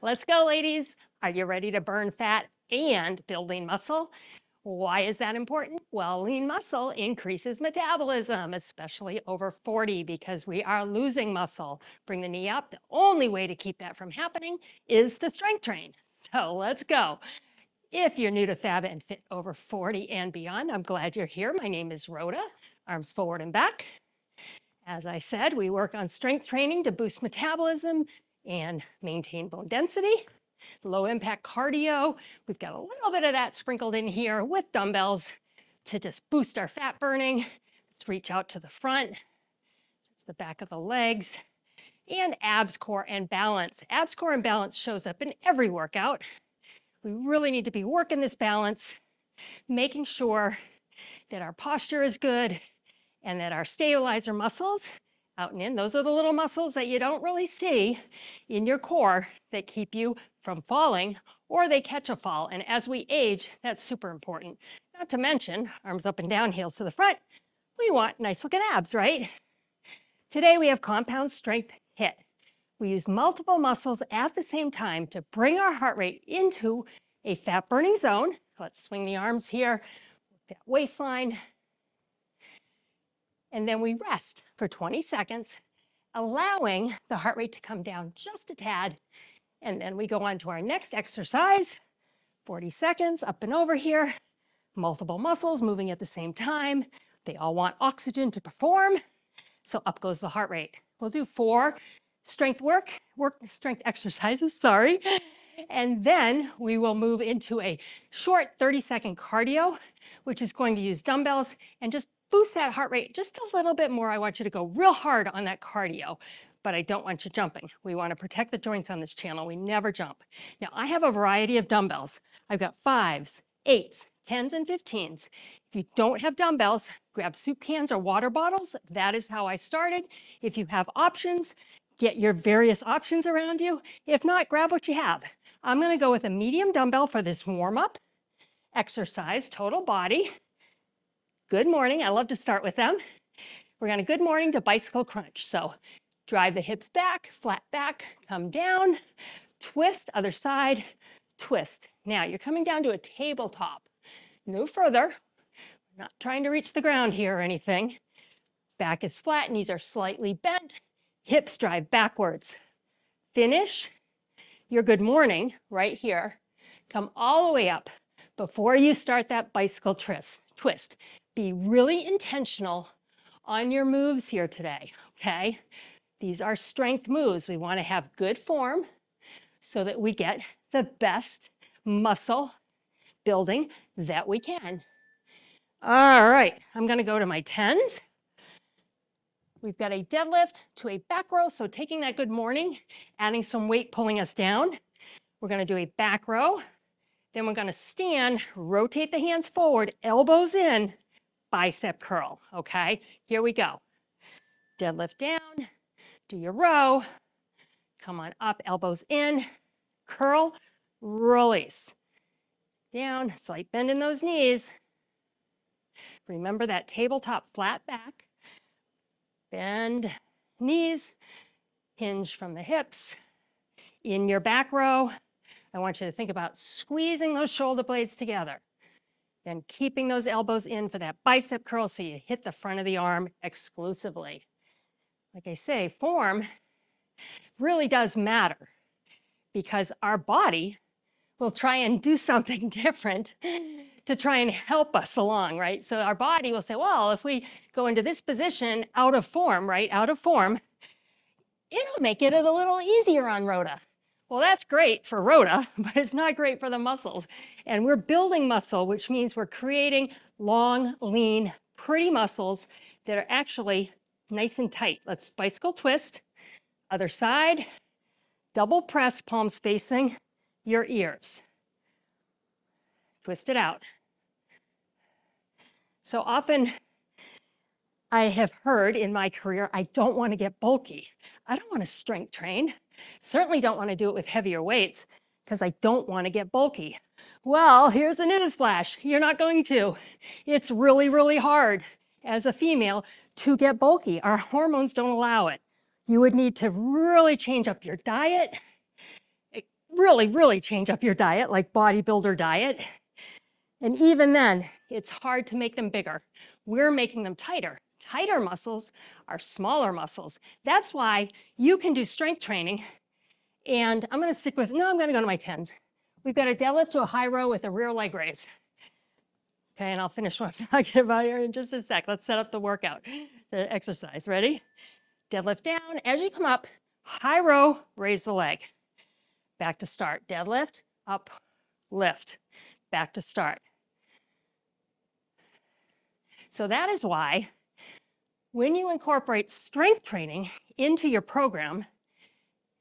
Let's go, ladies. Are you ready to burn fat and build lean muscle? Why is that important? Well, lean muscle increases metabolism, especially over 40, because we are losing muscle. Bring the knee up. The only way to keep that from happening is to strength train. So let's go. If you're new to Fab and Fit over 40 and beyond, I'm glad you're here. My name is Rhoda. Arms forward and back. As I said, we work on strength training to boost metabolism and maintain bone density. Low impact cardio. We've got a little bit of that sprinkled in here with dumbbells to just boost our fat burning. Let's reach out to the front, to the back of the legs, and abs, core, and balance. Abs, core, and balance shows up in every workout. We really need to be working this balance, making sure that our posture is good and that our stabilizer muscles out and in, those are the little muscles that you don't really see in your core that keep you from falling, or they catch a fall. And as we age, that's super important. Not to mention, arms up and down, heels to the front, we want nice looking abs, right? Today we have compound strength HIIT. We use multiple muscles at the same time to bring our heart rate into a fat burning zone. Let's swing the arms here, that waistline. And then we rest for 20 seconds, allowing the heart rate to come down just a tad. And then we go on to our next exercise, 40 seconds up and over here, multiple muscles moving at the same time. They all want oxygen to perform. So up goes the heart rate. We'll do 4 strength strength exercises, sorry. And then we will move into a short 30-second cardio, which is going to use dumbbells and just boost that heart rate just a little bit more. I want you to go real hard on that cardio, but I don't want you jumping. We want to protect the joints on this channel. We never jump. Now, I have a variety of dumbbells. I've got 5s, 8s, 10s, and 15s. If you don't have dumbbells, grab soup cans or water bottles. That is how I started. If you have options, get your various options around you. If not, grab what you have. I'm going to go with a medium dumbbell for this warm-up exercise, total body. Good morning. I love to start with them. We're going to good morning to bicycle crunch. So drive the hips back, flat back, come down, twist, other side, twist. Now you're coming down to a tabletop. No further. Not trying to reach the ground here or anything. Back is flat, knees are slightly bent, hips drive backwards. Finish your good morning right here. Come all the way up before you start that bicycle twist. Be really intentional on your moves here today, okay? These are strength moves. We want to have good form so that we get the best muscle building that we can. All right, I'm going to go to my 10s. We've got a deadlift to a back row, so taking that good morning, adding some weight, pulling us down. We're going to do a back row. Then we're going to stand, rotate the hands forward, elbows in, bicep curl, okay? Here we go. Deadlift down, do your row, come on up, elbows in, curl, release. Down, slight bend in those knees. Remember that tabletop flat back. Bend knees, hinge from the hips. In your back row, I want you to think about squeezing those shoulder blades together. Then keeping those elbows in for that bicep curl so you hit the front of the arm exclusively. Like I say, form really does matter because our body will try and do something different to try and help us along, right? So our body will say, well, if we go into this position out of form, right, out of form, it'll make it a little easier on Rhoda. Well, that's great for Rhoda, but it's not great for the muscles. And we're building muscle, which means we're creating long, lean, pretty muscles that are actually nice and tight. Let's bicycle twist. Other side. Double press, palms facing your ears. Twist it out. So often I have heard in my career, I don't want to get bulky. I don't want to strength train. Certainly don't want to do it with heavier weights because I don't want to get bulky. Well, here's a news flash. You're not going to. It's really, really hard as a female to get bulky. Our hormones don't allow it. You would need to really change up your diet, really, really change up your diet, like bodybuilder diet. And even then, it's hard to make them bigger. We're making them tighter. Tighter muscles are smaller muscles. That's why you can do strength training. And I'm going to stick with, no, I'm going to go to my 10s. We've got a deadlift to a high row with a rear leg raise. Okay, and I'll finish what I'm talking about here in just a sec. Let's set up the workout, the exercise. Ready? Deadlift down. As you come up, high row, raise the leg. Back to start. Deadlift, up, lift. Back to start. So that is why when you incorporate strength training into your program,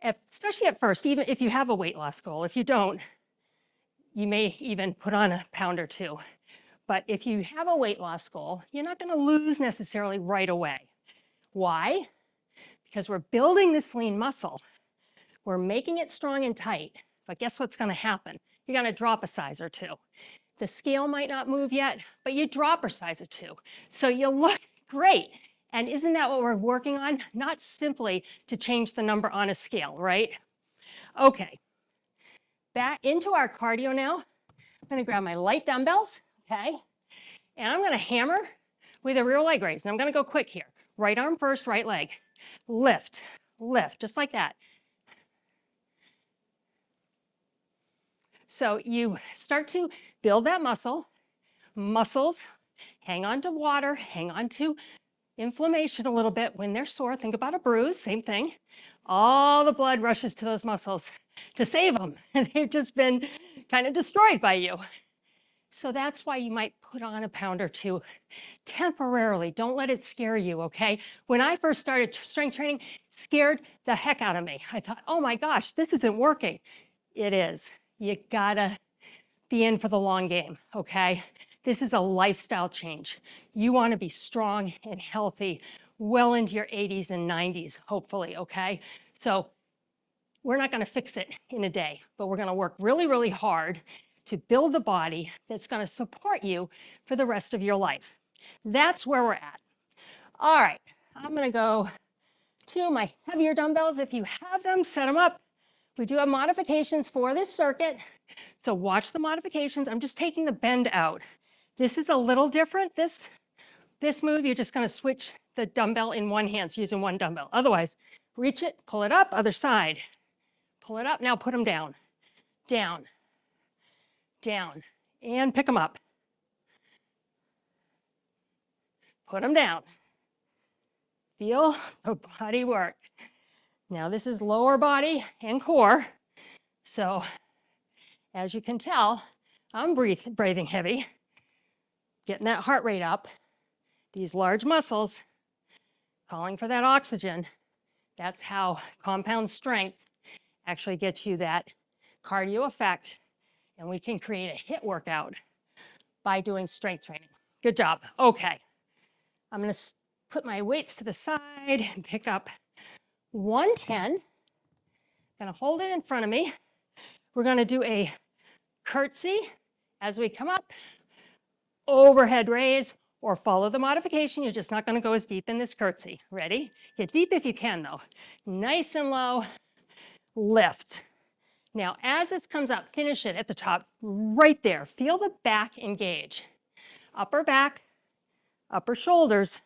especially at first, even if you have a weight loss goal, if you don't, you may even put on a pound or two. But if you have a weight loss goal, you're not going to lose necessarily right away. Why? Because we're building this lean muscle. We're making it strong and tight. But guess what's going to happen? You're going to drop a size or two. The scale might not move yet, but you drop a size or two. So you look great. And isn't that what we're working on? Not simply to change the number on a scale, right? Okay. Back into our cardio now. I'm going to grab my light dumbbells, okay? And I'm going to hammer with a rear leg raise. And I'm going to go quick here. Right arm first, right leg. Lift, lift, just like that. So you start to build that muscle. Muscles hang on to water, hang on to inflammation a little bit when they're sore. Think about a bruise, same thing. All the blood rushes to those muscles to save them. And they've just been kind of destroyed by you. So that's why you might put on a pound or two temporarily. Don't let it scare you, okay? When I first started strength training, scared the heck out of me. I thought, oh my gosh, this isn't working. It is. You gotta be in for the long game, okay? This is a lifestyle change. You want to be strong and healthy well into your 80s and 90s, hopefully, okay? So we're not going to fix it in a day, but we're going to work really, really hard to build the body that's going to support you for the rest of your life. That's where we're at. All right, I'm going to go to my heavier dumbbells. If you have them, set them up. We do have modifications for this circuit. So watch the modifications. I'm just taking the bend out. This is a little different. This move, you're just going to switch the dumbbell in one hand, so using one dumbbell. Otherwise, reach it, pull it up, other side. Pull it up, now put them down. Down, down, and pick them up. Put them down. Feel the body work. Now this is lower body and core. So as you can tell, I'm breathing heavy, getting that heart rate up. These large muscles calling for that oxygen. That's how compound strength actually gets you that cardio effect. And we can create a HIIT workout by doing strength training. Good job. Okay. I'm going to put my weights to the side and pick up 110. Going to hold it in front of me. We're going to do a curtsy as we come up, overhead raise, or follow the modification. You're just not going to go as deep in this curtsy. Ready? Get deep if you can, though. Nice and low. Lift. Now, as this comes up, finish it at the top, right there. Feel the back engage. Upper back, upper shoulders,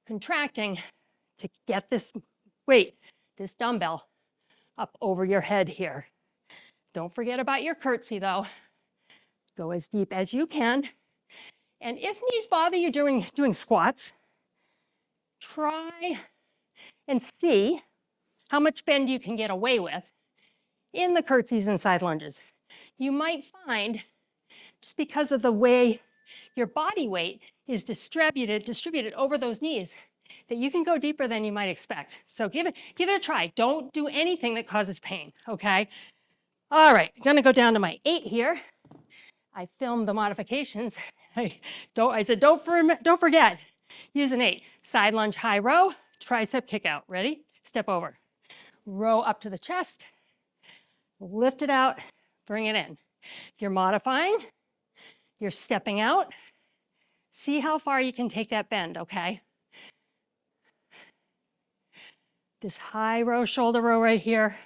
contracting to get this weight, this dumbbell, up over your head here. Don't forget about your curtsy, though. Go as deep as you can. And if knees bother you doing squats, try and see how much bend you can get away with in the curtsies and side lunges. You might find, just because of the way your body weight is distributed over those knees, that you can go deeper than you might expect. So give it a try. Don't do anything that causes pain, okay? All right, I'm gonna go down to my 8 here. I filmed the modifications. I said, don't forget, use an 8. Side lunge, high row, tricep kick out. Ready? Step over. Row up to the chest, lift it out, bring it in. If you're modifying, you're stepping out. See how far you can take that bend, okay? This high row, shoulder row right here.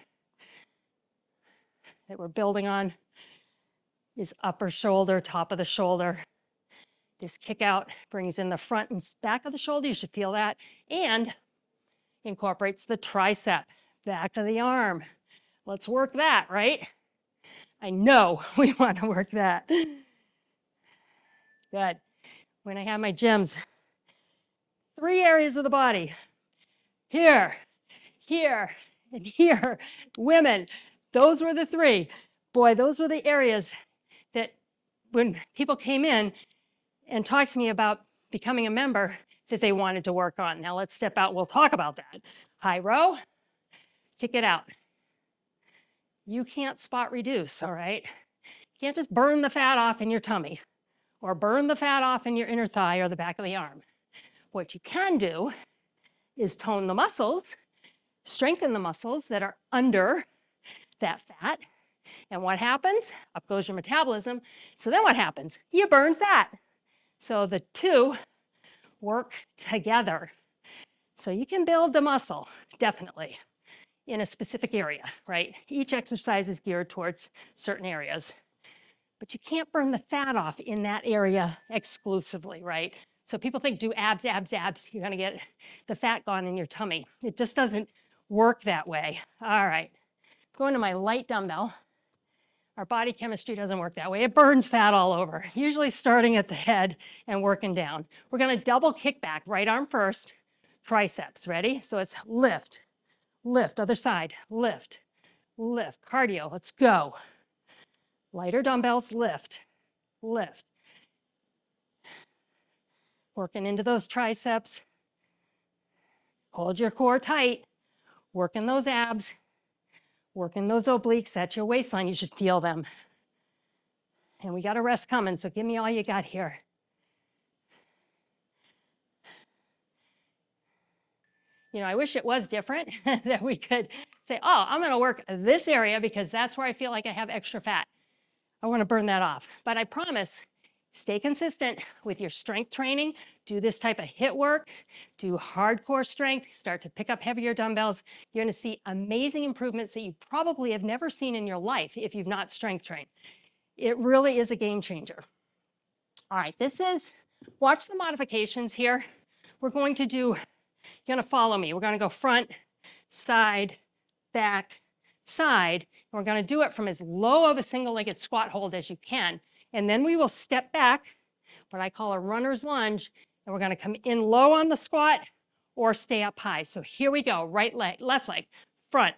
that we're building on is upper shoulder, top of the shoulder. This kick out brings in the front and back of the shoulder. You should feel that. And incorporates the tricep, back of the arm. Let's work that, right? I know we want to work that. Good. When I have my gyms, 3 areas of the body. Here, here, and here. Women, those were the 3. Boy, those were the areas that when people came in and talked to me about becoming a member that they wanted to work on. Now let's step out. We'll talk about that. High row, kick it out. You can't spot reduce, all right? You can't just burn the fat off in your tummy or burn the fat off in your inner thigh or the back of the arm. What you can do is tone the muscles, strengthen the muscles that are under that fat. And what happens? Up goes your metabolism. So then what happens? You burn fat. So the 2 work together. So you can build the muscle, definitely, in a specific area, right? Each exercise is geared towards certain areas. But you can't burn the fat off in that area exclusively, right? So people think do abs, abs, abs. You're going to get the fat gone in your tummy. It just doesn't work that way. All right. Going to my light dumbbell. Our body chemistry doesn't work that way. It burns fat all over, usually starting at the head and working down. We're going to double kickback, right arm first, triceps. Ready? So it's lift, lift, other side, lift, lift. Cardio, let's go. Lighter dumbbells, lift, lift. Working into those triceps. Hold your core tight. Working those abs. Working those obliques. That's your waistline. You should feel them. And we got a rest coming, so give me all you got here. You know, I wish it was different, that we could say, oh, I'm going to work this area because that's where I feel like I have extra fat. I want to burn that off. But I promise, stay consistent with your strength training. Do this type of HIIT work. Do hardcore strength. Start to pick up heavier dumbbells. You're going to see amazing improvements that you probably have never seen in your life if you've not strength trained. It really is a game changer. All right, watch the modifications here. We're going to do, you're going to follow me. We're going to go front, side, back, side. And we're going to do it from as low of a single-legged squat hold as you can. And then we will step back, what I call a runner's lunge, and we're going to come in low on the squat or stay up high. So here we go. Right leg, left leg, front,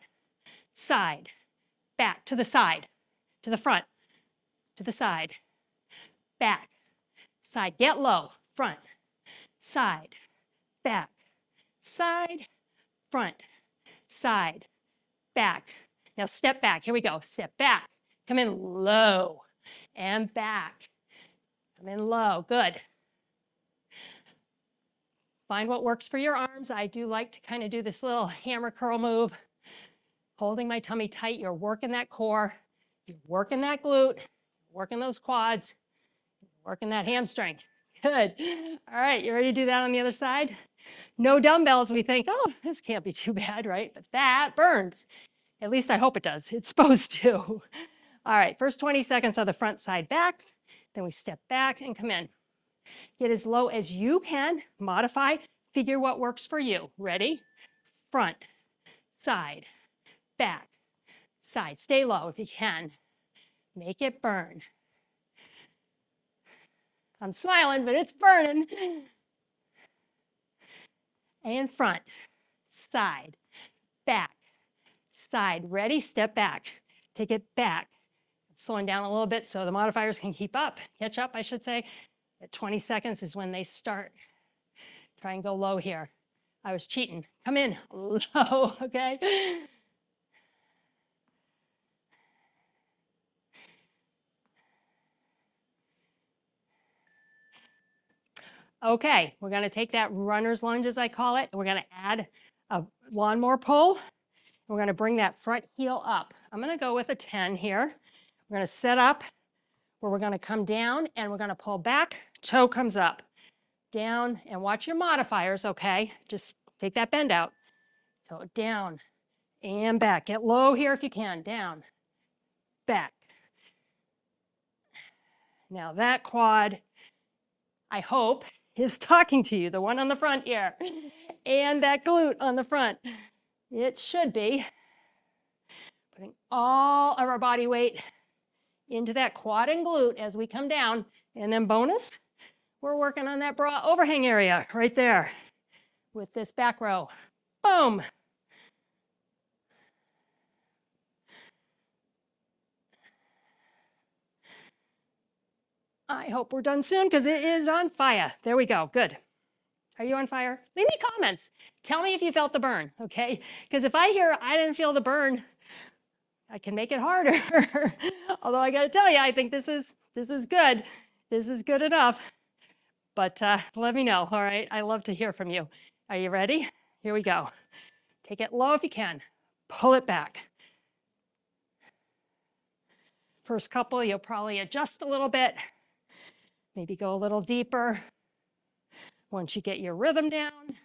side, back, to the side, to the front, to the side, back, side. Get low, front, side, back, side, front, side, back. Now step back. Here we go. Step back. Come in low and back. Come in low. Good. Find what works for your arms. I do like to kind of do this little hammer curl move, holding my tummy tight. You're working that core. You're working that glute. Working those quads. Working that hamstring. Good. All right, you ready to do that on the other side? No dumbbells. We think, oh, this can't be too bad, right? But that burns. At least I hope it does. It's supposed to. All right, first 20 seconds are the front side backs. Then we step back and come in. Get as low as you can. Modify. Figure what works for you. Ready? Front, side, back, side. Stay low if you can. Make it burn. I'm smiling, but it's burning. And front, side, back, side. Ready? Step back. Take it back. Slowing down a little bit so the modifiers can catch up, I should say. At 20 seconds is when they start. Try and go low here. I was cheating. Come in low, okay? Okay, we're going to take that runner's lunge, as I call it. We're going to add a lawnmower pull. We're going to bring that front heel up. I'm going to go with a 10 here. We're going to set up where we're going to come down and we're going to pull back. Toe comes up, down, and watch your modifiers, okay? Just take that bend out. So down and back. Get low here if you can. Down, back. Now that quad, I hope, is talking to you, the one on the front here, and that glute on the front. It should be. Putting all of our body weight into that quad and glute as we come down. And then bonus, we're working on that bra overhang area right there with this back row. Boom. I hope we're done soon because it is on fire. There we go. Good. Are you on fire? Leave me comments. Tell me if you felt the burn, okay? Because if I hear I didn't feel the burn, I can make it harder. Although I got to tell you, I think this is good. This is good enough. But let me know, all right? I love to hear from you. Are you ready? Here we go. Take it low if you can. Pull it back. First couple, you'll probably adjust a little bit. Maybe go a little deeper. Once you get your rhythm down,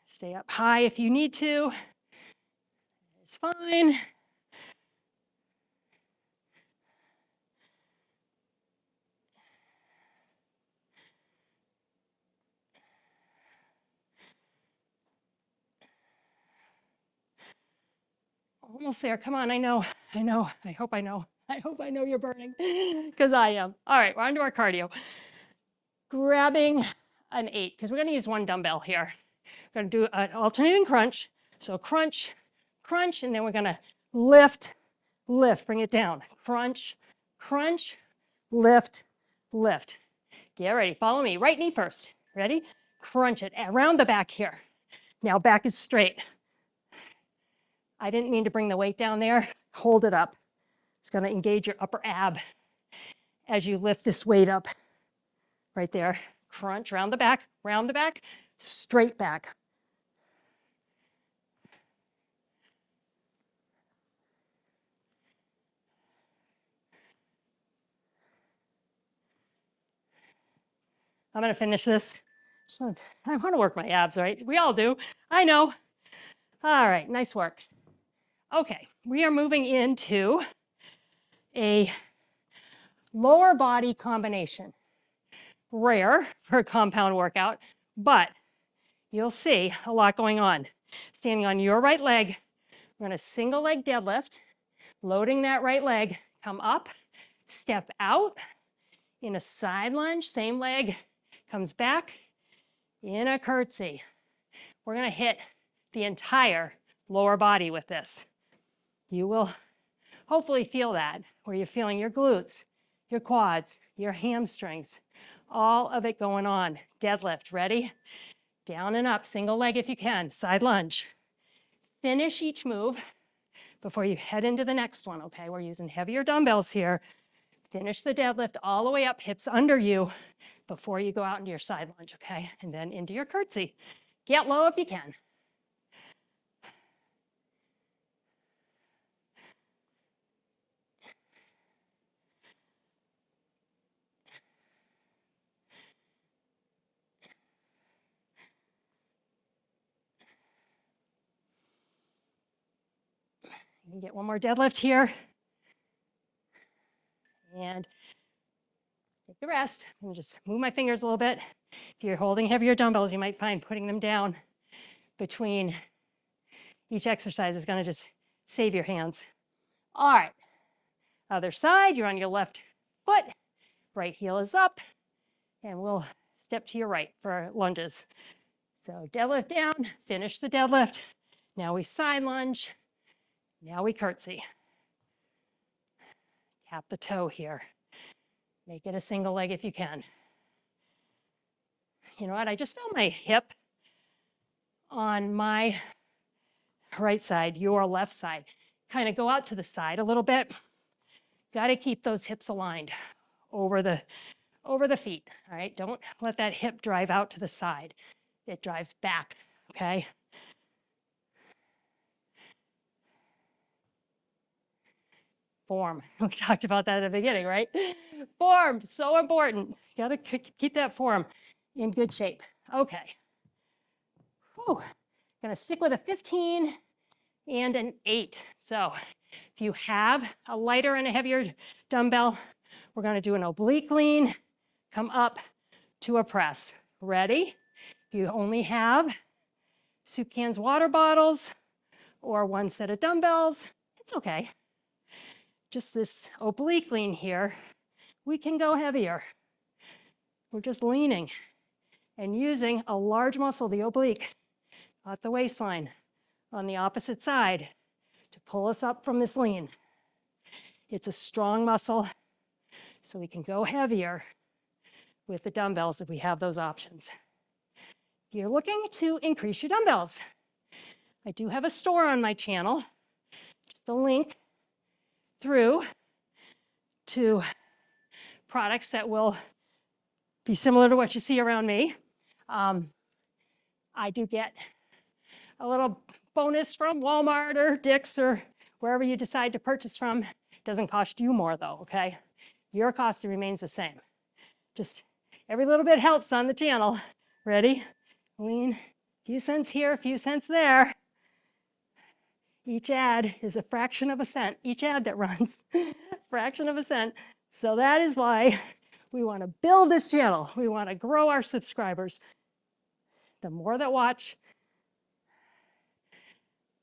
stay up high if you need to. It's fine. Almost there. Come on, I know. I hope I know. I hope I know you're burning because I am. All right, we're on to our cardio. Grabbing an 8 because we're going to use one dumbbell here. We're going to do an alternating crunch. So crunch, crunch, and then we're going to lift, lift, bring it down. Crunch, crunch, lift, lift. Get ready. Follow me. Right knee first. Ready? Crunch it around the back here. Now back is straight. I didn't mean to bring the weight down there. Hold it up. It's going to engage your upper ab as you lift this weight up. Right there. Crunch, round the back, straight back. I'm going to finish this. I want to work my abs, right? We all do. I know. All right, nice work. Okay, we are moving into a lower body combination. Rare for a compound workout, but you'll see a lot going on. Standing on your right leg, we're going to single leg deadlift, loading that right leg, come up, step out in a side lunge, same leg, comes back in a curtsy. We're going to hit the entire lower body with this. You will hopefully feel that, where you're feeling your glutes, your quads, your hamstrings, all of it going on. Deadlift, ready? Down and up, single leg if you can, side lunge. Finish each move before you head into the next one, okay? We're using heavier dumbbells here. Finish the deadlift all the way up, hips under you, before you go out into your side lunge, okay? And then into your curtsy. Get low if you can. You can get one more deadlift here. And take the rest. And just move my fingers a little bit. If you're holding heavier dumbbells, you might find putting them down between each exercise is going to just save your hands. All right. Other side, you're on your left foot. Right heel is up. And we'll step to your right for lunges. So deadlift down, finish the deadlift. Now we side lunge. Now we curtsy. Tap the toe here. Make it a single leg if you can. You know what? I just felt my hip on my right side, your left side. Kind of go out to the side a little bit. Got to keep those hips aligned over the feet, all right? Don't let that hip drive out to the side. It drives back, okay? Form. We talked about that at the beginning, right? Form, so important. Got to keep that form in good shape. Okay. Whew. Gonna stick with a 15 and an 8. So if you have a lighter and a heavier dumbbell, we're going to do an oblique lean, come up to a press. Ready? If you only have soup cans, water bottles, or one set of dumbbells, it's okay. Just this oblique lean here, we can go heavier. We're just leaning and using a large muscle, the oblique, at the waistline on the opposite side to pull us up from this lean. It's a strong muscle, so we can go heavier with the dumbbells if we have those options. If you're looking to increase your dumbbells, I do have a store on my channel, just a link through to products that will be similar to what you see around me. I do get a little bonus from Walmart or Dick's or wherever you decide to purchase from. It doesn't cost you more though, okay? Your cost remains the same. Just every little bit helps on the channel. Ready? Lean, few cents here, a few cents there. Each ad is a fraction of a cent. Each ad that runs, fraction of a cent. So that is why we want to build this channel. We want to grow our subscribers. The more that watch,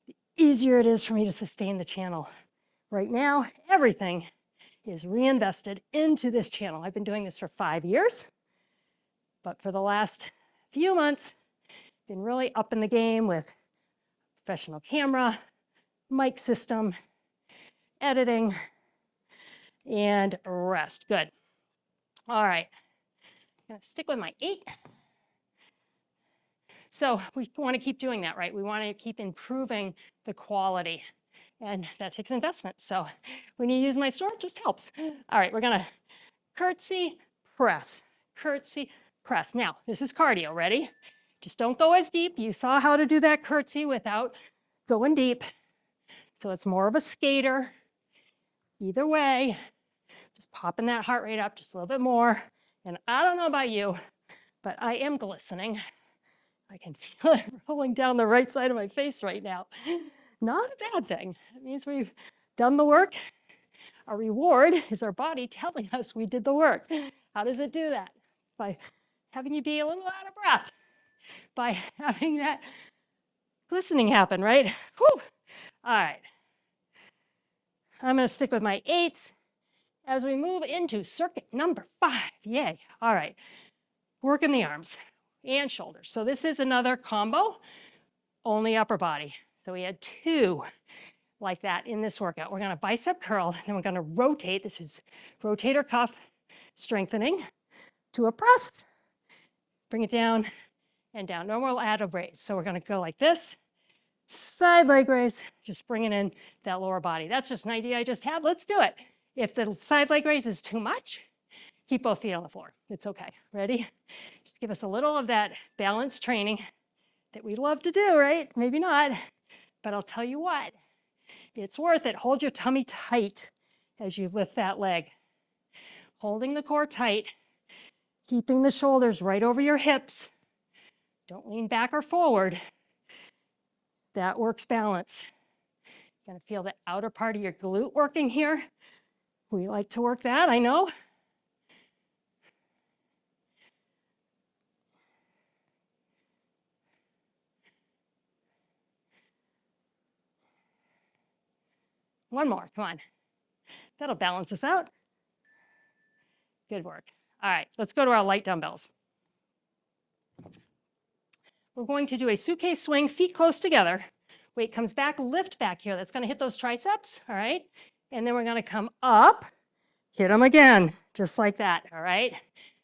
the easier it is for me to sustain the channel. Right now, everything is reinvested into this channel. I've been doing this for 5 years, but for the last few months, been really up in the game with professional camera, mic system, editing, and rest. Good. All right, I'm gonna stick with my 8. So we want to keep doing that, right? We want to keep improving the quality, and that takes investment. So when you use my store, it just helps. All right, we're gonna curtsy, press, curtsy, press. Now, this is cardio, ready? Just don't go as deep. You saw how to do that curtsy without going deep. So it's more of a skater. Either way, just popping that heart rate up just a little bit more. And I don't know about you, but I am glistening. I can feel it rolling down the right side of my face right now. Not a bad thing. It means we've done the work. Our reward is our body telling us we did the work. How does it do that? By having you be a little out of breath. By having that glistening happen, right? Whew. All right. I'm going to stick with my 8s as we move into circuit number 5. Yay. All right. Working the arms and shoulders. So this is another combo, only upper body. So we had 2 like that in this workout. We're going to bicep curl, and we're going to rotate. This is rotator cuff strengthening to a press. Bring it down and down. Normally we'll add a raise. So we're going to go like this. Side leg raise, just bringing in that lower body. That's just an idea I just had. Let's do it. If the side leg raise is too much, keep both feet on the floor. It's okay. Ready? Just give us a little of that balance training that we love to do, right? Maybe not, but I'll tell you what, it's worth it. Hold your tummy tight as you lift that leg. Holding the core tight, keeping the shoulders right over your hips. Don't lean back or forward. That works balance. You're gonna feel the outer part of your glute working here. We like to work that, I know. One more, come on. That'll balance us out. Good work. All right, let's go to our light dumbbells. We're going to do a suitcase swing, feet close together. Weight comes back, lift back here. That's gonna hit those triceps, all right? And then we're gonna come up, hit them again, just like that, all right?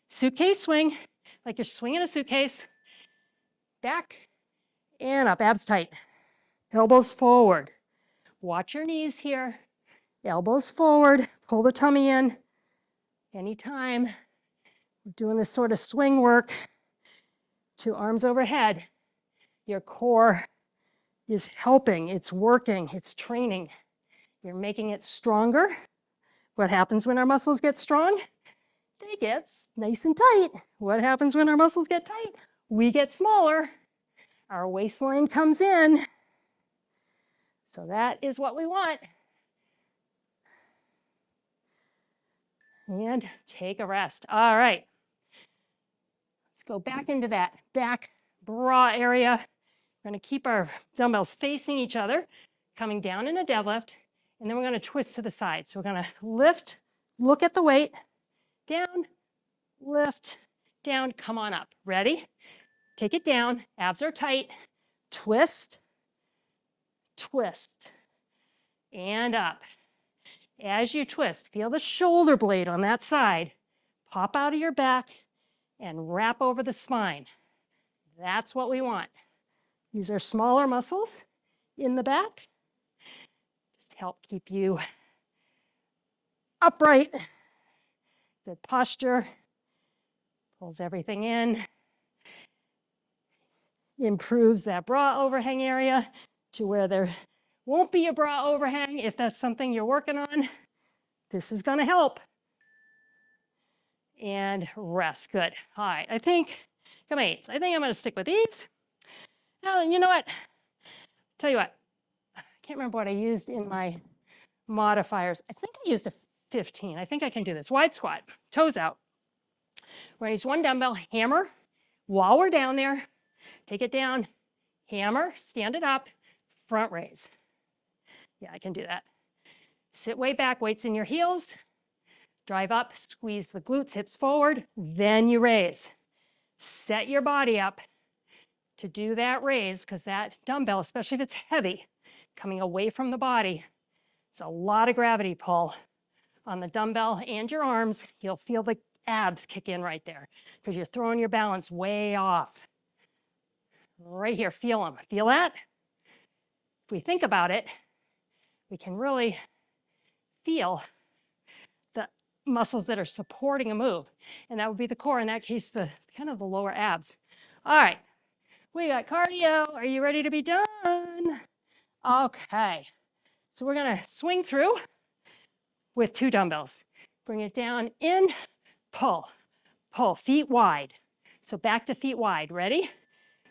Suitcase swing, like you're swinging a suitcase. Back and up, abs tight. Elbows forward. Watch your knees here. Elbows forward, pull the tummy in. Anytime we're doing this sort of swing work to arms overhead, your core is helping, it's working, it's training. You're making it stronger. What happens when our muscles get strong? They get nice and tight. What happens when our muscles get tight? We get smaller. Our waistline comes in. So that is what we want. And take a rest. All right. Let's go back into that back bra area. We're going to keep our dumbbells facing each other, coming down in a deadlift, and then we're going to twist to the side. So we're going to lift, look at the weight, down, lift, down, come on up. Ready? Take it down, abs are tight, twist, twist, and up. As you twist, feel the shoulder blade on that side pop out of your back and wrap over the spine. That's what we want. These are smaller muscles in the back. Just help keep you upright. Good posture. Pulls everything in. Improves that bra overhang area to where there won't be a bra overhang if that's something you're working on. This is going to help. And rest. Good. All right. I think, come on, I think I'm going to stick with these. Now, you know what? Tell you what, I can't remember what I used in my modifiers. I think I used a 15. I think I can do this. Wide squat, toes out. We're going to use one dumbbell, hammer. While we're down there, take it down, hammer, stand it up, front raise. Yeah, I can do that. Sit way back, weights in your heels. Drive up, squeeze the glutes, hips forward, then you raise. Set your body up to do that raise because that dumbbell, especially if it's heavy, coming away from the body, it's a lot of gravity pull on the dumbbell and your arms. You'll feel the abs kick in right there because you're throwing your balance way off. Right here, feel them. Feel that? If we think about it, we can really feel the muscles that are supporting a move. And that would be the core, in that case, the kind of the lower abs. All right, we got cardio. Are you ready to be done? Okay, so we're gonna swing through with 2 dumbbells. Bring it down, in, pull, pull, feet wide. So back to feet wide, ready?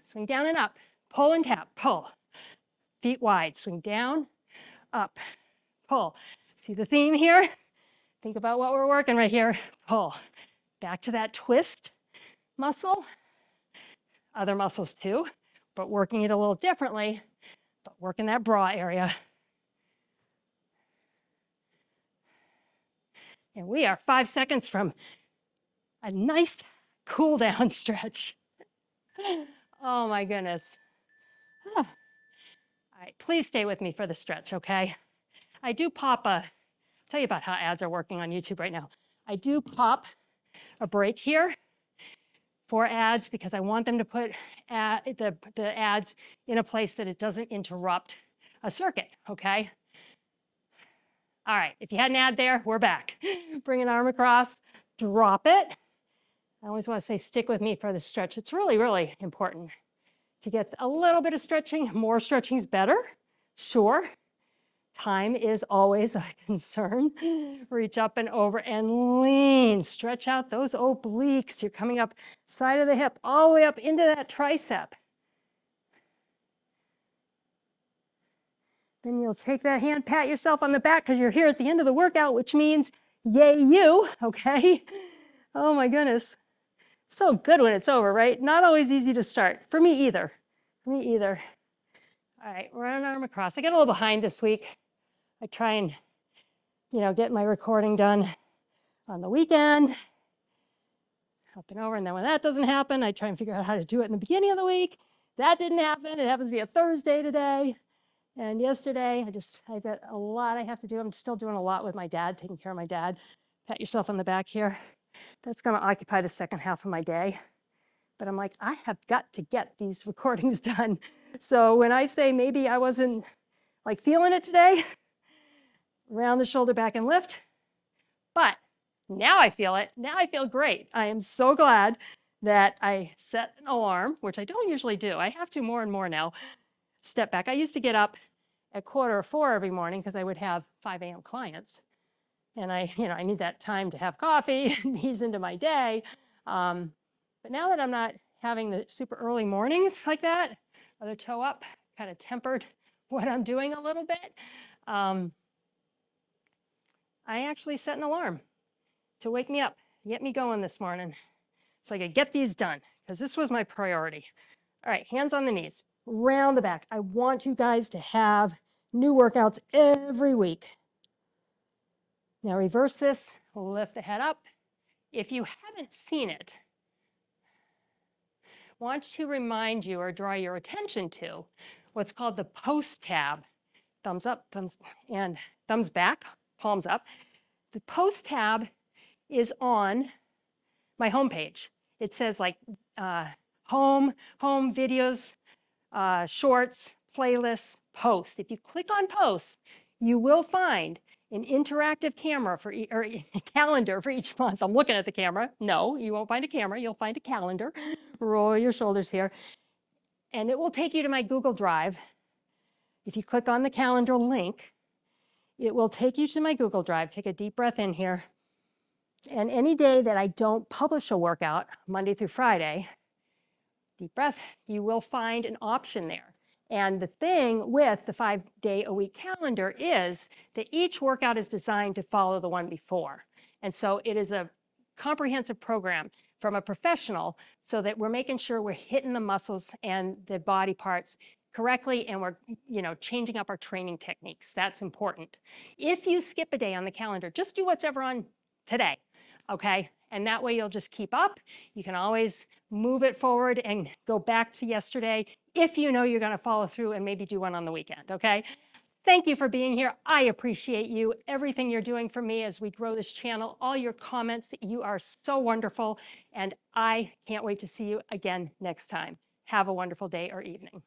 Swing down and up, pull and tap, pull. Feet wide, swing down, up, pull. See the theme here? Think about what we're working right here. Pull. Back to that twist muscle. Other muscles too, but working it a little differently, but working that bra area. And we are 5 seconds from a nice cool down stretch. Oh my goodness. All right, please stay with me for the stretch, okay? I do pop tell you about how ads are working on YouTube right now. I do pop a break here for ads because I want them to put the ads in a place that it doesn't interrupt a circuit, okay? All right, if you had an ad there, we're back. Bring an arm across, drop it. I always want to say stick with me for the stretch. It's really, really important to get a little bit of stretching. More stretching is better, sure. Time is always a concern. Reach up and over and lean. Stretch out those obliques. You're coming up side of the hip, all the way up into that tricep. Then you'll take that hand, pat yourself on the back because you're here at the end of the workout, which means yay you, okay? Oh my goodness. So good when it's over, right? Not always easy to start. For me either. For me either. All right, run an arm across. I got a little behind this week. I try and, get my recording done on the weekend. Up and over, and then when that doesn't happen, I try and figure out how to do it in the beginning of the week. That didn't happen. It happens to be a Thursday today. And yesterday, I've got a lot I have to do. I'm still doing a lot with my dad, taking care of my dad. Pat yourself on the back here. That's going to occupy the second half of my day. But I'm like, I have got to get these recordings done. So when I say maybe I wasn't feeling it today, round the shoulder back and lift. But now I feel it. Now I feel great. I am so glad that I set an alarm, which I don't usually do. I have to more and more now. Step back. I used to get up at 3:45 every morning because I would have 5 a.m. clients. And I need that time to have coffee and ease into my day. But now that I'm not having the super early mornings like that, other toe up, kind of tempered what I'm doing a little bit, I actually set an alarm to wake me up, get me going this morning so I could get these done because this was my priority. All right, hands on the knees, round the back. I want you guys to have new workouts every week. Now reverse this, lift the head up. If you haven't seen it, I want to remind you or draw your attention to what's called the post tab. Thumbs up, and thumbs back, palms up. The post tab is on my homepage. It says like home videos, shorts, playlists, posts. If you click on posts, you will find an interactive camera or a calendar for each month. I'm looking at the camera. No, you won't find a camera. You'll find a calendar. Roll your shoulders here. And it will take you to my Google Drive. If you click on the calendar link, it will take you to my Google Drive. Take a deep breath in here. And any day that I don't publish a workout, Monday through Friday, deep breath, you will find an option there. And the thing with the 5-day-a-week calendar is that each workout is designed to follow the one before. And so it is a comprehensive program from a professional so that we're making sure we're hitting the muscles and the body parts correctly and we're changing up our training techniques. That's important. If you skip a day on the calendar, just do what's ever on today, okay? And that way you'll just keep up. You can always move it forward and go back to yesterday if you know you're going to follow through and maybe do one on the weekend, okay? Thank you for being here. I appreciate you, everything you're doing for me as we grow this channel, all your comments. You are so wonderful, and I can't wait to see you again next time. Have a wonderful day or evening.